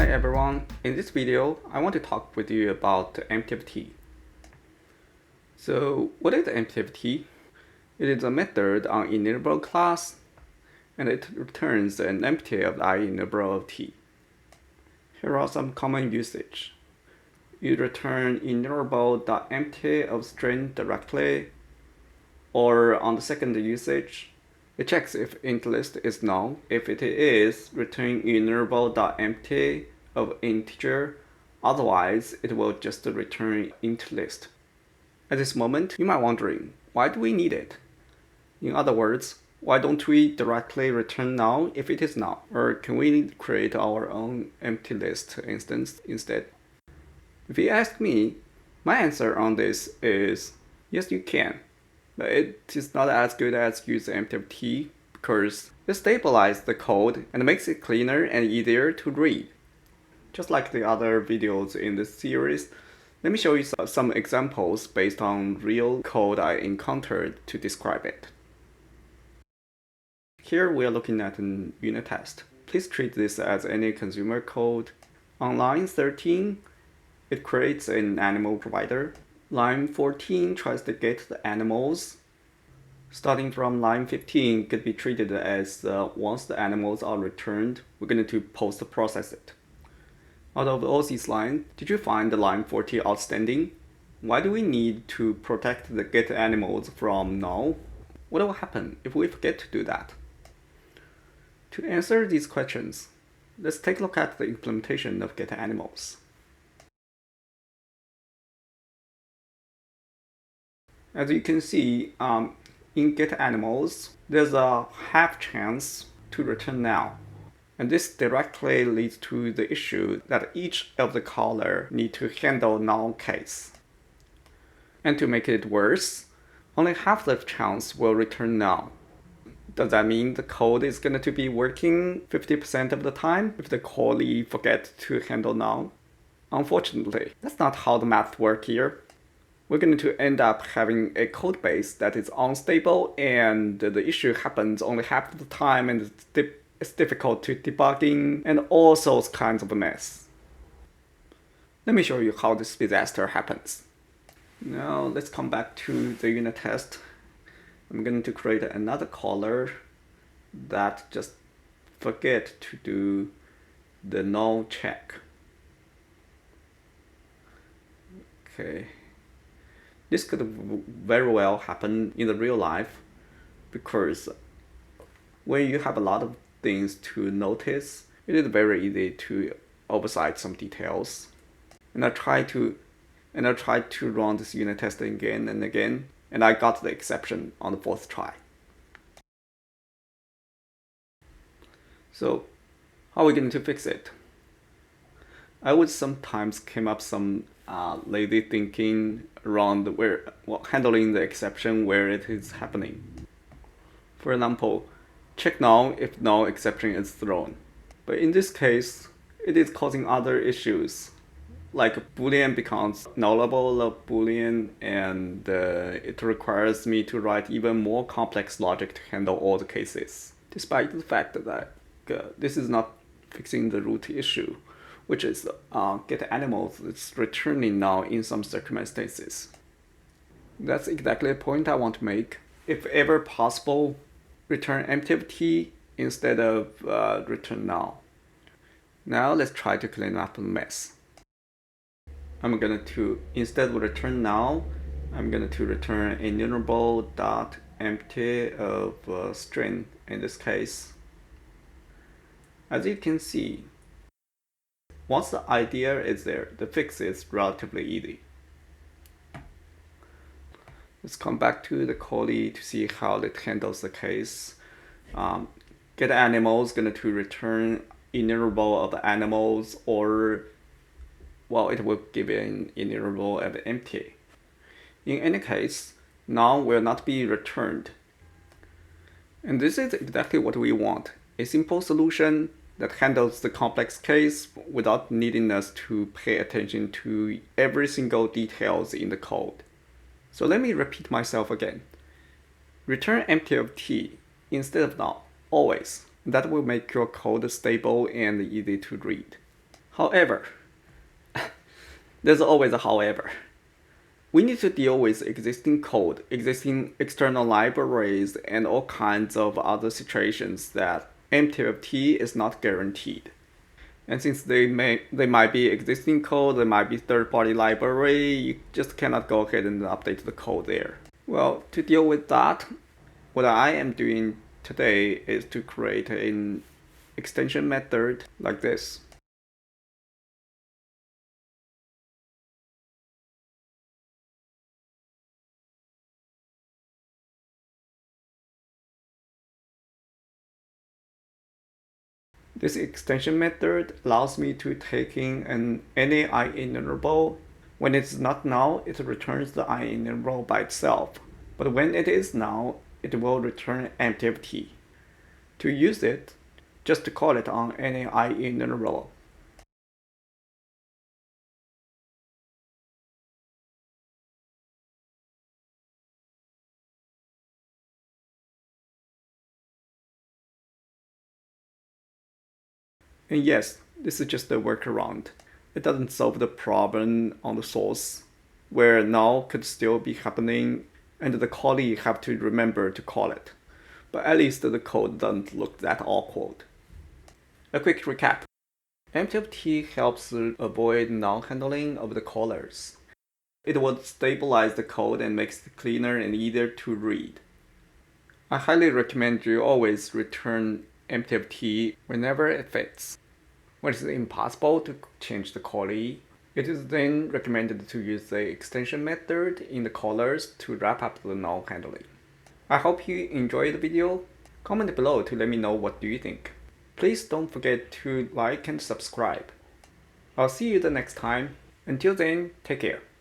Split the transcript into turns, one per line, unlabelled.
Hi everyone, in this video I want to talk with you about empty of T. So what is empty of T? It is a method on enumerable class and it returns an empty of the enumerable of T. Here are some common usage. You return enumerable.empty of string directly, or on the second usage, it checks if int list is null. If it is, return enumerable.empty of integer. Otherwise, it will just return int list. At this moment, you might be wondering, why do we need it? In other words, why don't we directly return null if it is null? Or can we create our own empty list instance instead? If you ask me, my answer on this is yes, you can. But it is not as good as using empty of T because it stabilizes the code and makes it cleaner and easier to read. Just like the other videos in this series, let me show you some examples based on real code I encountered to describe it. Here we are looking at a unit test. Please treat this as any consumer code. On line 13, it creates an animal provider. Line 14 tries to get the animals. Starting from line 15 could be treated as once the animals are returned, we're going to post-process it. Out of all these lines, did you find the line 40 outstanding? Why do we need to protect the get animals from null? What will happen if we forget to do that? To answer these questions, let's take a look at the implementation of get animals. As you can see, in get animals, there's a half chance to return null. And this directly leads to the issue that each of the caller need to handle null case. And to make it worse, only half the chance will return null. Does that mean the code is going to be working 50% of the time if the callee forget to handle null? Unfortunately, that's not how the math works here. We're going to end up having a code base that is unstable and the issue happens only half of the time and it's difficult to debugging and all those kinds of a mess. Let me show you how this disaster happens. Now let's come back to the unit test. I'm going to create another caller that just forget to do the null check. Okay. This could very well happen in the real life because when you have a lot of things to notice, it is very easy to oversight some details. And I tried to run this unit test again and again, and I got the exception on the fourth try. So how are we going to fix it? I would sometimes come up some lazy thinking around handling the exception where it is happening. For example, check null if null exception is thrown. But in this case, it is causing other issues. Like Boolean becomes nullable of Boolean, and it requires me to write even more complex logic to handle all the cases. Despite the fact that this is not fixing the root issue, which is get animals, it's returning null in some circumstances. That's exactly the point I want to make. If ever possible, return empty of T instead of return null. Now let's try to clean up the mess. I'm going to, instead of return null, I'm going to return enumerable.empty of string in this case. As you can see, once the idea is there, the fix is relatively easy. Let's come back to the callee to see how it handles the case. Get animals going to return enumerable of animals, or well, it will give an enumerable of empty. In any case, null will not be returned. And this is exactly what we want, a simple solution that handles the complex case without needing us to pay attention to every single details in the code. So let me repeat myself again. Return empty of T instead of null, always. That will make your code stable and easy to read. However, there's always a however. We need to deal with existing code, existing external libraries, and all kinds of other situations that empty of T is not guaranteed. And since they might be existing code, they might be third-party library, you just cannot go ahead and update the code there. Well, to deal with that, what I am doing today is to create an extension method like this. This extension method allows me to take in any IEnumerable. When it's not null, it returns the IEnumerable by itself. But when it is null, it will return empty of T. To use it, just call it on any IEnumerable. And yes, this is just a workaround. It doesn't solve the problem on the source, where null could still be happening and the callee have to remember to call it. But at least the code doesn't look that awkward. A quick recap. Empty of T helps avoid null handling of the callers. It will stabilize the code and makes it cleaner and easier to read. I highly recommend you always return empty of T whenever it fits. When it's impossible to change the callee, it is then recommended to use the extension method in the callers to wrap up the null handling. I hope you enjoyed the video. Comment below to let me know what do you think. Please don't forget to like and subscribe. I'll see you the next time. Until then, take care.